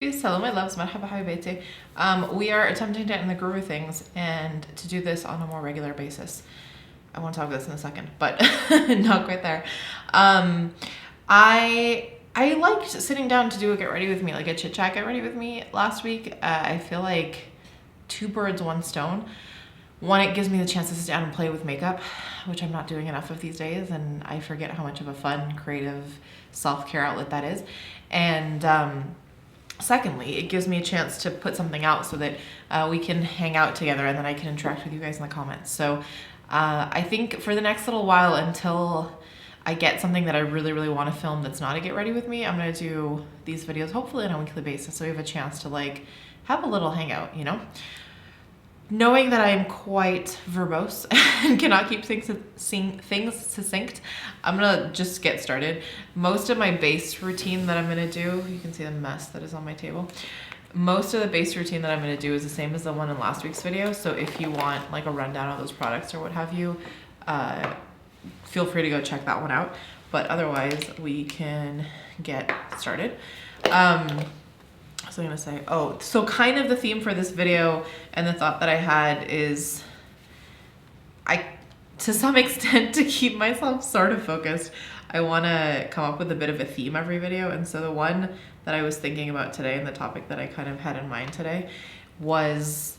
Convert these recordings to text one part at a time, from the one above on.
Hello my loves, Marhaba, habibetey. We are attempting to end the guru things, and to do this on a more regular basis. I want to talk about this in a second, but not quite there. I liked sitting down to do a get ready with me, like a chit chat get ready with me last week. I feel like two birds, one stone. One, it gives me the chance to sit down and play with makeup, which I'm not doing enough of these days, and I forget how much of a fun, creative self-care outlet that is. And secondly, it gives me a chance to put something out so that we can hang out together, and then I can interact with you guys in the comments. So I think for the next little while, until I get something that I really want to film that's not a get ready with me, I'm going to do these videos hopefully on a weekly basis, so we have a chance to like have a little hangout, you know? Knowing that I am quite verbose and cannot keep things succinct, I'm gonna just get started. Most of my base routine that I'm gonna do, you can see the mess that is on my table. Most of the base routine that I'm gonna do is the same as the one in last week's video. So if you want like a rundown of those products or what have you, feel free to go check that one out. But otherwise, we can get started. So I'm gonna say, so kind of the theme for this video and the thought that I had is, to some extent, to keep myself sort of focused, I wanna come up with a bit of a theme every video. And so the one that I was thinking about today, and the topic that I kind of had in mind today, was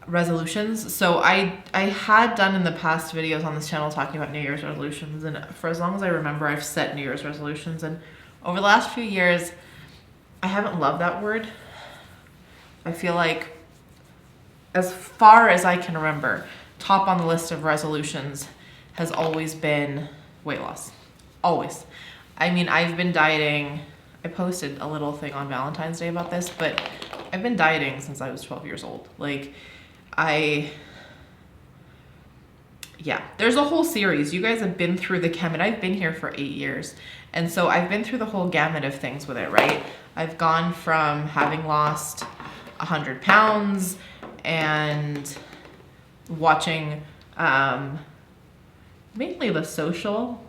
resolutions. So I had done in the past videos on this channel talking about New Year's resolutions, and for as long as I remember, I've set New Year's resolutions, and over the last few years, I haven't loved that word. I feel like, as far as I can remember, top on the list of resolutions has always been weight loss. Always. I mean, I've been dieting. I posted a little thing on Valentine's Day about this, but I've been dieting since I was 12 years old. Like, there's a whole series. You guys have been through the gamut. I've been here for 8 years. And so I've been through the whole gamut of things with it, right? I've gone from having lost 100 pounds and watching mainly the social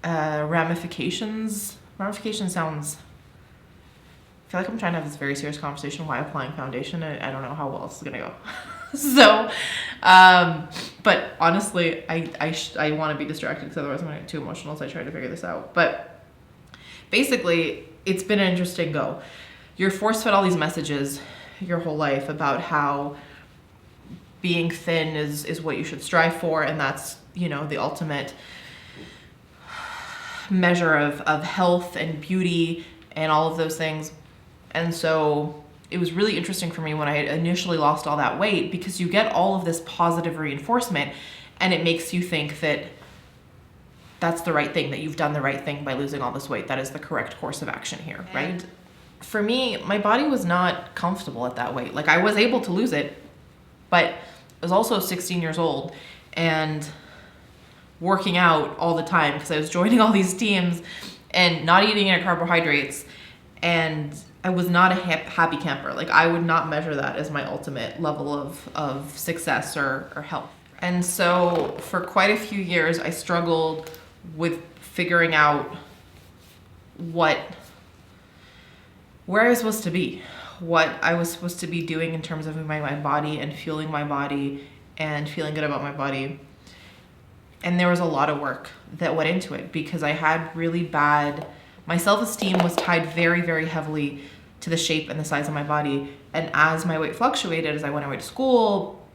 ramifications. Ramification sounds, I feel like I'm trying to have this very serious conversation while applying foundation, and I don't know how well this is gonna go. So, but honestly, I want to be distracted because otherwise I'm gonna get too emotional as I try to figure this out. But basically, it's been an interesting go. You're force-fed all these messages your whole life about how being thin is what you should strive for, and that's, you know, the ultimate measure of health and beauty and all of those things. And so it was really interesting for me when I had initially lost all that weight, because you get all of this positive reinforcement, and it makes you think that that's the right thing, that you've done the right thing by losing all this weight. That is the correct course of action here, right? For me, my body was not comfortable at that weight. Like, I was able to lose it, but I was also 16 years old and working out all the time because I was joining all these teams and not eating any carbohydrates, and I was not a happy camper. Like, I would not measure that as my ultimate level of success or health. And so for quite a few years, I struggled with figuring out where I was supposed to be, what I was supposed to be doing in terms of my body and fueling my body and feeling good about my body. And there was a lot of work that went into it, because I had really bad, my self-esteem was tied very heavily to the shape and the size of my body. And as my weight fluctuated, as I went away to school,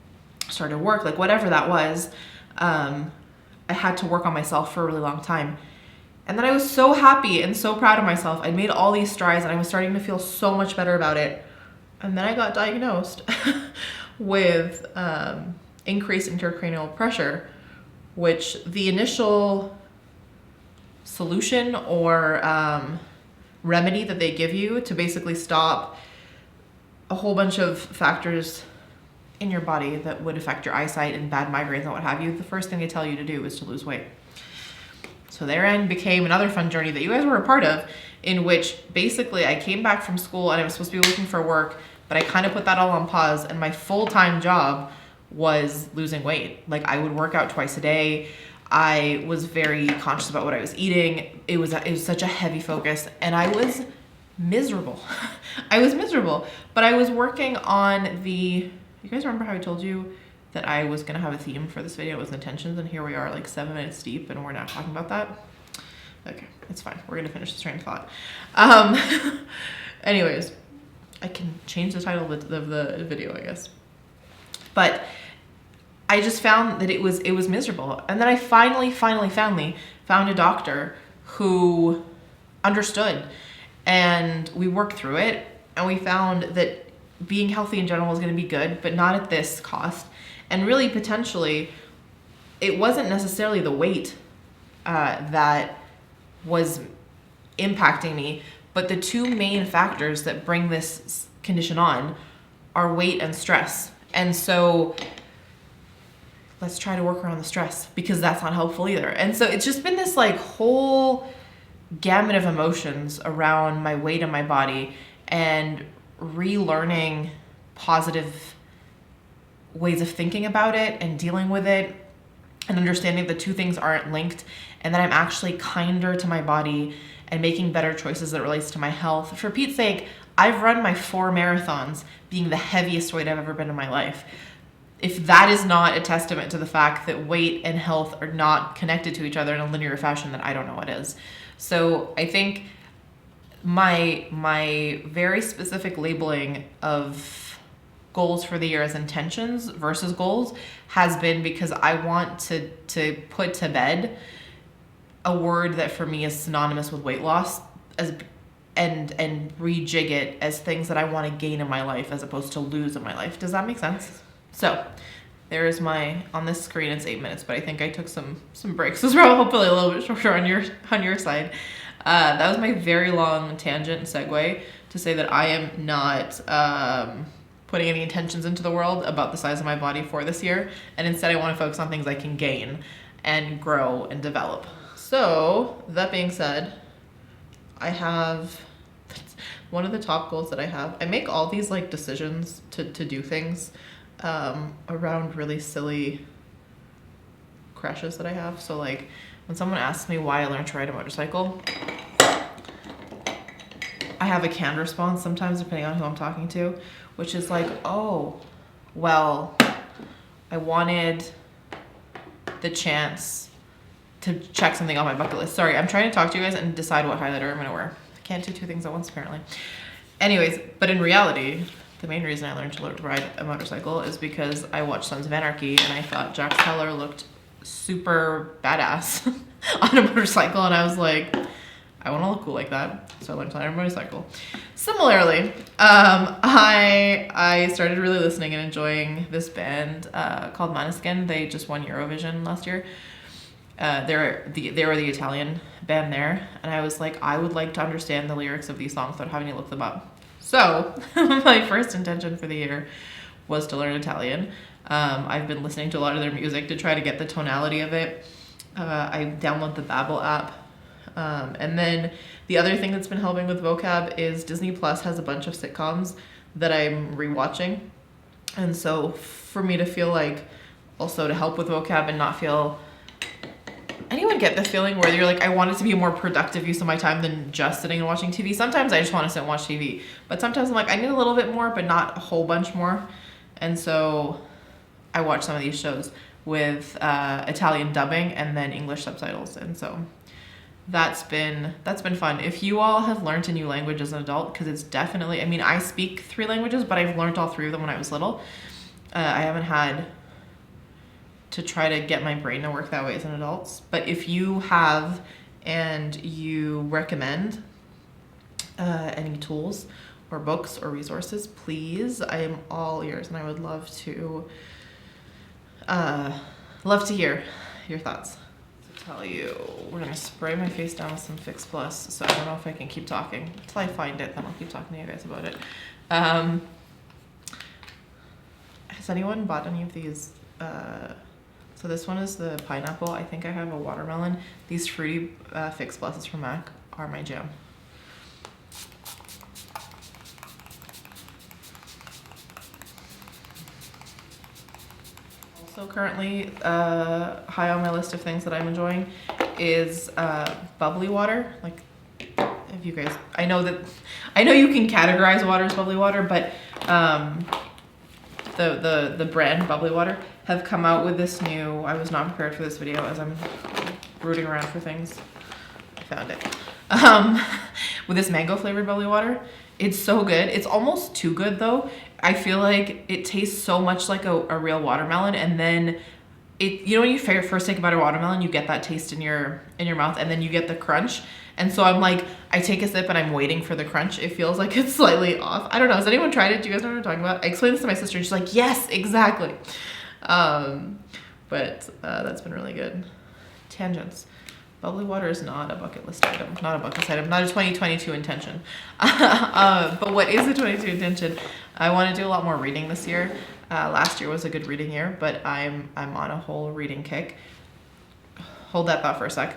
started work, like whatever that was, I had to work on myself for a really long time. And then I was so happy and so proud of myself. I made all these strides and I was starting to feel so much better about it. And then I got diagnosed with increased intracranial pressure, which the initial solution or remedy that they give you to basically stop a whole bunch of factors in your body that would affect your eyesight and bad migraines and what have you, the first thing they tell you to do is to lose weight. So therein became another fun journey that you guys were a part of, in which basically I came back from school and I was supposed to be looking for work, but I kind of put that all on pause, and my full-time job was losing weight. Like, I would work out twice a day. I was very conscious about what I was eating. It was such a heavy focus, and I was miserable. I was miserable, but I was working on you guys remember how I told you that I was gonna have a theme for this video? It was intentions, and here we are like 7 minutes deep and we're not talking about that. Okay, it's fine. We're gonna finish this train of thought. Anyways, I can change the title of the video, I guess. But I just found that it was miserable. And then I finally found a doctor who understood, and we worked through it, and we found that being healthy in general was going to be good, but not at this cost. And really, potentially, it wasn't necessarily the weight that was impacting me, but the two main factors that bring this condition on are weight and stress. And so let's try to work around the stress, because that's not helpful either. And so it's just been this like whole gamut of emotions around my weight and my body, and relearning positive ways of thinking about it and dealing with it, and understanding the two things aren't linked, and that I'm actually kinder to my body and making better choices that relates to my health. For Pete's sake, I've run my 4 marathons being the heaviest weight I've ever been in my life. If that is not a testament to the fact that weight and health are not connected to each other in a linear fashion, then I don't know what is. So I think my very specific labeling of goals for the year as intentions versus goals has been because I want to put to bed a word that for me is synonymous with weight loss, and rejig it as things that I want to gain in my life as opposed to lose in my life. Does that make sense? So there is on this screen it's 8 minutes, but I think I took some breaks as well, hopefully a little bit shorter on your side. That was my very long tangent and segue to say that I am not putting any intentions into the world about the size of my body for this year, and instead I want to focus on things I can gain and grow and develop. So that being said, I have one of the top goals that I have. I make all these like decisions to do things around really silly crashes that I have. So like when someone asks me why I learned to ride a motorcycle, I have a canned response sometimes depending on who I'm talking to, which is like, oh, well, I wanted the chance to check something on my bucket list. Sorry, I'm trying to talk to you guys and decide what highlighter I'm gonna wear. I can't do 2 things at once apparently. Anyways, but in reality, the main reason I learned to ride a motorcycle is because I watched Sons of Anarchy and I thought Jax Teller looked super badass on a motorcycle, and I was like, I want to look cool like that, so I learned to ride a motorcycle. Similarly, I started really listening and enjoying this band called Måneskin. They just won Eurovision last year. They were the Italian band there, and I was like, I would like to understand the lyrics of these songs without having to look them up. So my first intention for the year was to learn Italian. I've been listening to a lot of their music to try to get the tonality of it. I download the Babbel app. And then the other thing that's been helping with vocab is Disney Plus has a bunch of sitcoms that I'm rewatching. And so for me to feel like also to help with vocab and not feel... Anyone get the feeling where you're like, I want it to be a more productive use of my time than just sitting and watching TV? Sometimes I just want to sit and watch TV, but sometimes I'm like, I need a little bit more, but not a whole bunch more. And so I watch some of these shows with Italian dubbing and then English subtitles. And so that's been fun. If you all have learned a new language as an adult, because it's definitely, I mean, I speak 3 languages, but I've learned all 3 of them when I was little. I haven't had to try to get my brain to work that way as an adult. But if you have and you recommend any tools or books or resources, please, I am all ears, and I would love to hear your thoughts. To tell you, we're gonna spray my face down with some Fix Plus, so I don't know if I can keep talking until I find it, then I'll keep talking to you guys about it. Has anyone bought any of these? So this one is the pineapple. I think I have a watermelon. These fruity Fix Pluses from MAC are my jam. Also currently high on my list of things that I'm enjoying is bubbly water. Like, have if you guys, I know you can categorize water as bubbly water, but the brand Bubbly Water have come out with this new, I was not prepared for this video as I'm rooting around for things. I found it. With this mango flavored bubbly water. It's so good. It's almost too good though. I feel like it tastes so much like a real watermelon, and then you know when you first take a bite of watermelon, you get that taste in your mouth, and then you get the crunch. And so I'm like, I take a sip and I'm waiting for the crunch. It feels like it's slightly off. I don't know. Has anyone tried it? Do you guys know what I'm talking about? I explained this to my sister and she's like, yes, exactly. But that's been really good. Tangents. Bubbly water is not a bucket list item. Not a bucket list item. Not a 2022 intention. But what is a 2022 intention? I want to do a lot more reading this year. Last year was a good reading year, but I'm on a whole reading kick. Hold that thought for a sec.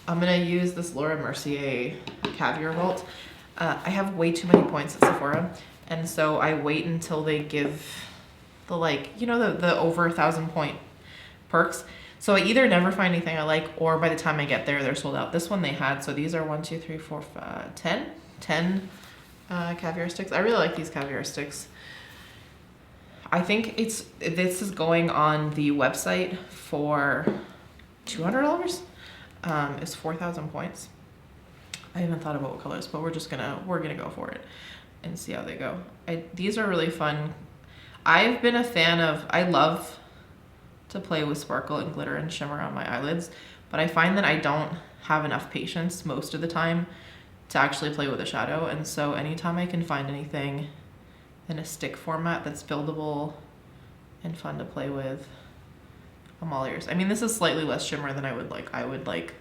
I'm gonna use this Laura Mercier Caviar Vault. I have way too many points at Sephora, and so I wait until they give the the over 1,000 point perks. So I either never find anything I like, or by the time I get there, they're sold out. This one they had, so these are 1, 2, 3, 4, 5, 10 caviar sticks. I really like these caviar sticks. I think this is going on the website for $200. It's 4,000 points. I haven't thought about what colors, but we're gonna go for it and see how they go. These are really fun. I've been a fan of, I love to play with sparkle and glitter and shimmer on my eyelids, but I find that I don't have enough patience most of the time to actually play with a shadow. And so anytime I can find anything in a stick format that's buildable and fun to play with, I'm all ears. I mean, this is slightly less shimmer than I would like.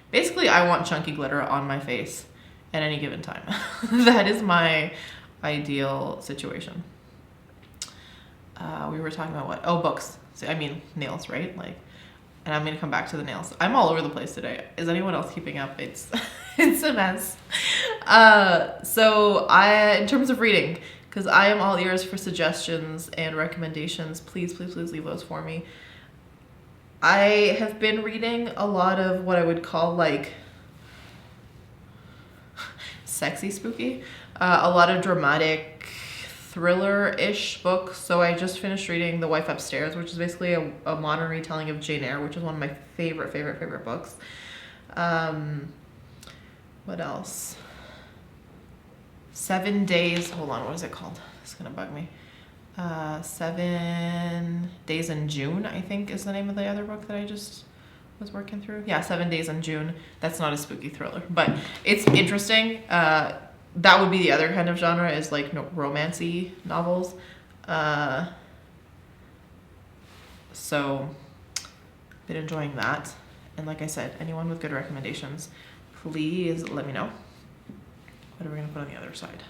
Basically, I want chunky glitter on my face at any given time. That is my ideal situation. We were talking about what? Oh, books. So, I mean, nails, right? And I'm gonna come back to the nails. I'm all over the place today. Is anyone else keeping up? It's a mess. So in terms of reading, because I am all ears for suggestions and recommendations, please leave those for me. I have been reading a lot of what I would call sexy spooky, a lot of dramatic thriller-ish books. So I just finished reading The Wife Upstairs, which is basically a modern retelling of Jane Eyre, which is one of my favorite books. What else? 7 Days, hold on, what is it called? It's gonna bug me. 7 Days in June, I think is the name of the other book that I just was working through. Yeah, 7 Days in June. That's not a spooky thriller, but it's interesting. That would be the other kind of genre, is romancy novels. So been enjoying that. And like I said, anyone with good recommendations, please let me know. What are we gonna put on the other side?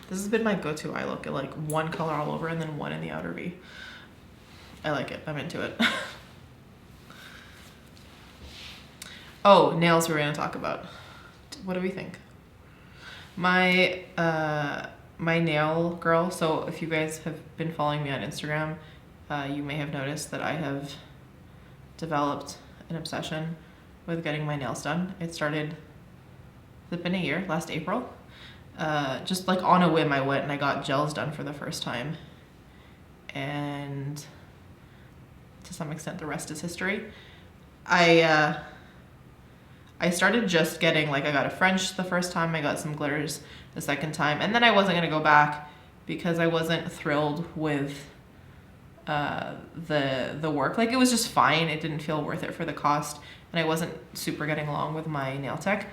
This has been my go-to eye look, one color all over and then one in the outer V. I like it, I'm into it. Oh, nails we're gonna talk about. What do we think? My nail girl, so if you guys have been following me on Instagram, you may have noticed that I have developed an obsession with getting my nails done. It's been a year, last April. Just on a whim, I went and I got gels done for the first time, and to some extent the rest is history. I started just getting, I got a French the first time, I got some glitters the second time, and then I wasn't gonna go back because I wasn't thrilled with the work. It was just fine, it didn't feel worth it for the cost, and I wasn't super getting along with my nail tech.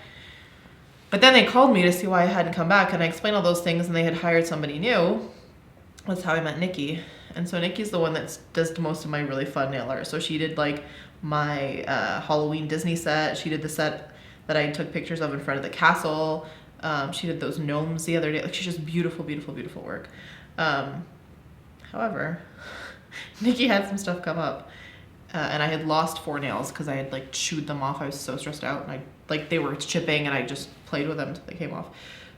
But then they called me to see why I hadn't come back, and I explained all those things, and they had hired somebody new. That's how I met Nikki. And so Nikki's the one that does most of my really fun nail art. So she did my Halloween Disney set. She did the set that I took pictures of in front of the castle. She did those gnomes the other day. She's just beautiful work. However, Nikki had some stuff come up. And I had lost 4 nails because I had chewed them off. I was so stressed out, and they were chipping, and I just played with them until they came off.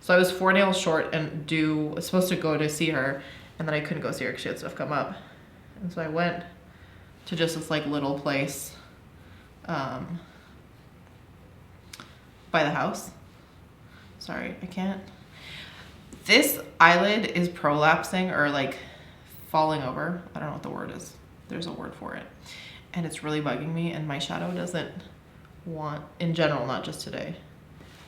So I was 4 nails short and was supposed to go to see her, and then I couldn't go see her because she had stuff come up. And so I went to just this little place by the house. Sorry, I can't. This eyelid is prolapsing or like falling over. I don't know what the word is. There's a word for it. And it's really bugging me, and my shadow doesn't want, in general, not just today,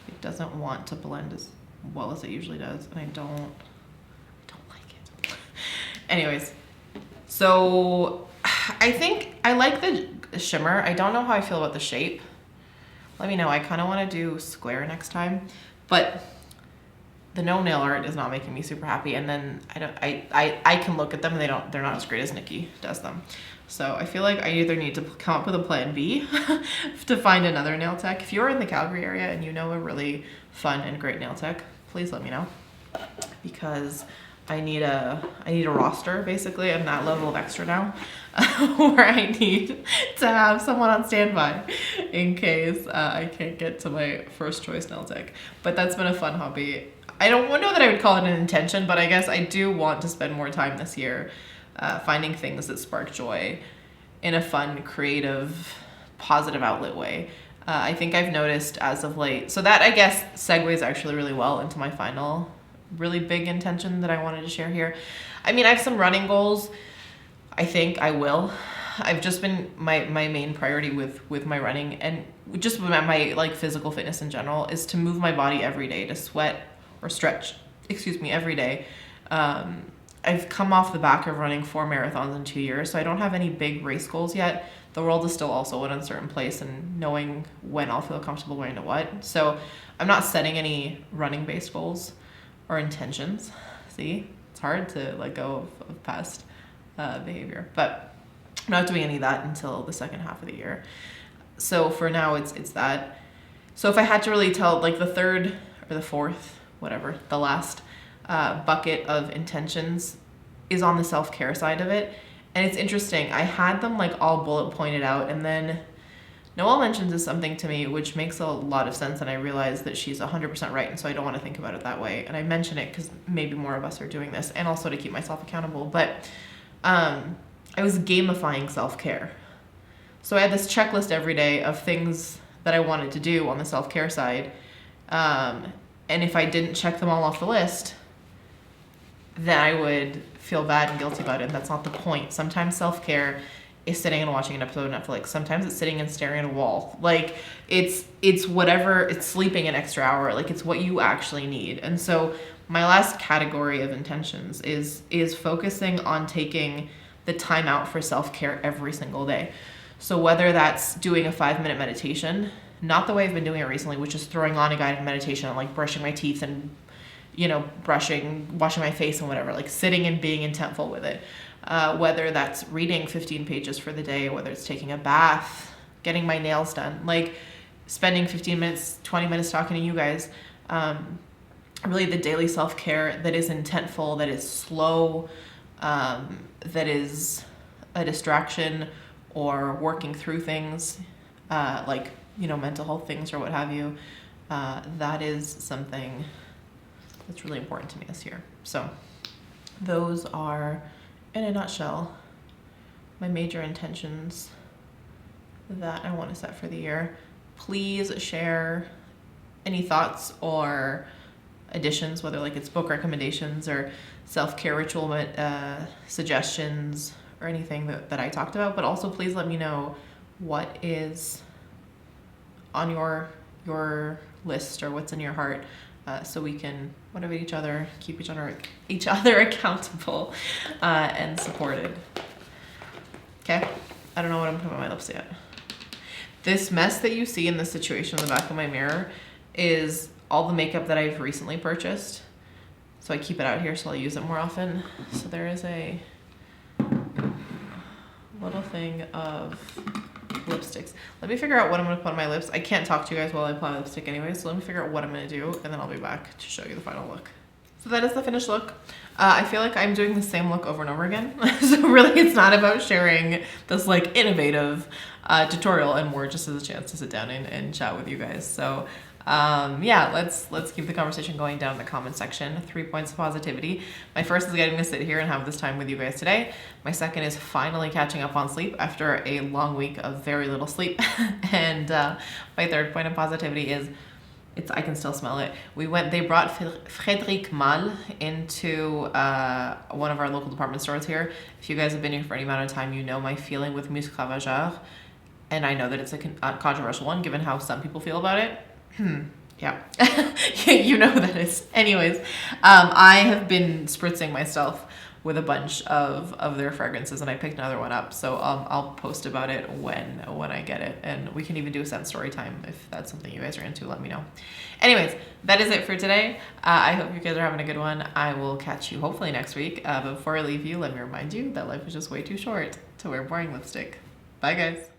it doesn't want to blend as well as it usually does, and I don't like it. Anyways, so I think I like the shimmer. I don't know how I feel about the shape. Let me know. I kind of want to do square next time, but the no nail art is not making me super happy. And then I can look at them and they're not as great as Nikki does them. So I feel like I either need to come up with a plan B to find another nail tech. If you're in the Calgary area and you know a really fun and great nail tech, please let me know, because I need a roster. Basically, I'm that level of extra now where I need to have someone on standby in case I can't get to my first choice nail tech. But that's been a fun hobby. I don't know that I would call it an intention, but I guess I do want to spend more time this year finding things that spark joy in a fun, creative, positive outlet way. I think I've noticed as of late, so that I guess segues actually really well into my final really big intention that I wanted to share here. I mean, I have some running goals. I think I will. I've just been, my main priority with my running and just my like physical fitness in general is to move my body every day, to sweat or stretch, every day. I've come off the back of running 4 marathons in 2 years, so I don't have any big race goals yet. The world is still also an uncertain place, and knowing when I'll feel comfortable going to what. So I'm not setting any running based goals or intentions. See, it's hard to let go of past behavior, but I'm not doing any of that until the second half of the year. So for now, it's that. So if I had to really tell, like the third or the fourth, whatever, the last bucket of intentions is on the self-care side of it. And it's interesting. I had them like all bullet pointed out, and then Noelle mentions something to me which makes a lot of sense, and I realize that she's 100% right, and so I don't want to think about it that way. And I mention it because maybe more of us are doing this, and also to keep myself accountable. But I was gamifying self-care. So I had this checklist every day of things that I wanted to do on the self-care side. And if I didn't check them all off the list, then I would feel bad and guilty about it. And that's not the point. Sometimes self-care is sitting and watching an episode of Netflix. Sometimes it's sitting and staring at a wall. Like it's whatever, it's sleeping an extra hour. Like it's what you actually need. And so my last category of intentions is focusing on taking the time out for self-care every single day. So whether that's doing a 5-minute meditation, not the way I've been doing it recently, which is throwing on a guided meditation and like brushing my teeth and, washing my face and whatever, like sitting and being intentful with it. Whether that's reading 15 pages for the day, whether it's taking a bath, getting my nails done, like spending 15 minutes, 20 minutes talking to you guys. Really the daily self-care that is intentful, that is slow, that is a distraction or working through things, like, mental health things or what have you. That is something that's really important to me this year. So those are, in a nutshell, my major intentions that I want to set for the year. Please share any thoughts or additions, whether like it's book recommendations or self-care ritual suggestions or anything that I talked about. But also please let me know what is on your list or what's in your heart, so we can motivate each other, keep each other accountable and supported. Okay, I don't know what I'm putting on my lips yet. This mess that you see in this situation in the back of my mirror is all the makeup that I've recently purchased. So I keep it out here so I'll use it more often. So there is a little thing of lipsticks. Let me figure out what I'm going to put on my lips. I can't talk to you guys while I apply lipstick anyway, so let me figure out what I'm going to do, and then I'll be back to show you the final look. So that is the finished look. I feel like I'm doing the same look over and over again. So really it's not about sharing this like innovative tutorial, and more just as a chance to sit down and chat with you guys. So yeah, let's keep the conversation going down in the comment section. 3 points of positivity. My first is getting to sit here and have this time with you guys today. My second is finally catching up on sleep after a long week of very little sleep. And my third point of positivity is I can still smell it. They brought Frédéric Malle into one of our local department stores here. If you guys have been here for any amount of time, you know my feeling with Musc Ravageur. And I know that it's a controversial one, given how some people feel about it. Yeah, you know who that is. Anyways, I have been spritzing myself with a bunch of their fragrances, and I picked another one up. So I'll post about it when I get it, and we can even do a scent story time if that's something you guys are into. Let me know. Anyways, that is it for today. I hope you guys are having a good one. I will catch you hopefully next week. But before I leave you, let me remind you that life is just way too short to wear boring lipstick. Bye, guys.